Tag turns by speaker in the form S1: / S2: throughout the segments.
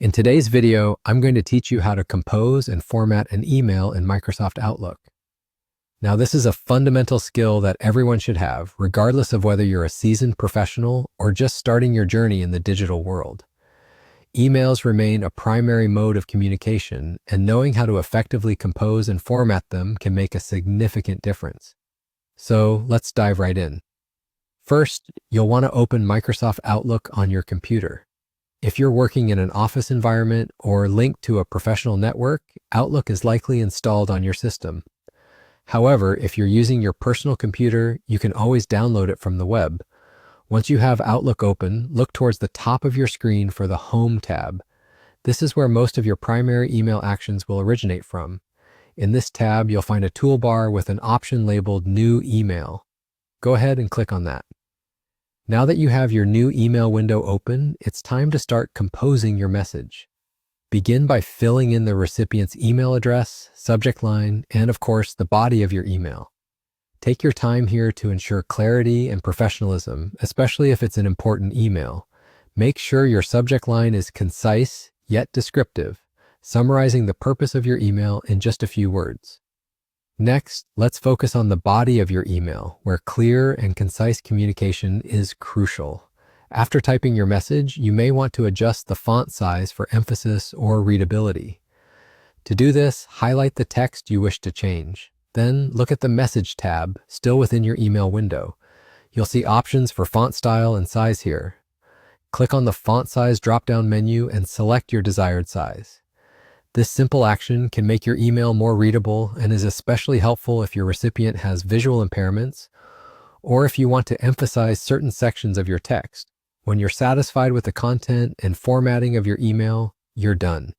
S1: In today's video, I'm going to teach you how to compose and format an email in Microsoft Outlook. Now, this is a fundamental skill that everyone should have, regardless of whether you're a seasoned professional or just starting your journey in the digital world. Emails remain a primary mode of communication, and knowing how to effectively compose and format them can make a significant difference. So let's dive right in. First, you'll want to open Microsoft Outlook on your computer. If you're working in an office environment or linked to a professional network, Outlook is likely installed on your system. However, if you're using your personal computer, you can always download it from the web. Once you have Outlook open, look towards the top of your screen for the Home tab. This is where most of your primary email actions will originate from. In this tab, you'll find a toolbar with an option labeled New Email. Go ahead and click on that. Now that you have your new email window open, it's time to start composing your message. Begin by filling in the recipient's email address, subject line, and of course, the body of your email. Take your time here to ensure clarity and professionalism, especially if it's an important email. Make sure your subject line is concise yet descriptive, summarizing the purpose of your email in just a few words. Next, let's focus on the body of your email, where clear and concise communication is crucial. After typing your message, you may want to adjust the font size for emphasis or readability. To do this, highlight the text you wish to change. Then look at the Message tab, still within your email window. You'll see options for font style and size here. Click on the Font Size drop-down menu and select your desired size. This simple action can make your email more readable and is especially helpful if your recipient has visual impairments or if you want to emphasize certain sections of your text. When you're satisfied with the content and formatting of your email, you're done.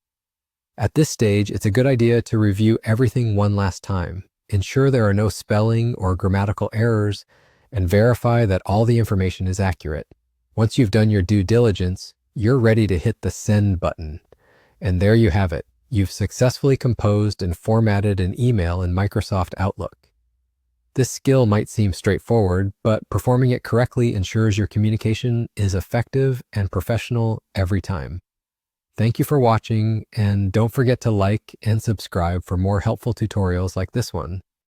S1: At this stage, it's a good idea to review everything one last time. Ensure there are no spelling or grammatical errors and verify that all the information is accurate. Once you've done your due diligence, you're ready to hit the Send button. And there you have it. You've successfully composed and formatted an email in Microsoft Outlook. This skill might seem straightforward, but performing it correctly ensures your communication is effective and professional every time. Thank you for watching, and don't forget to like and subscribe for more helpful tutorials like this one.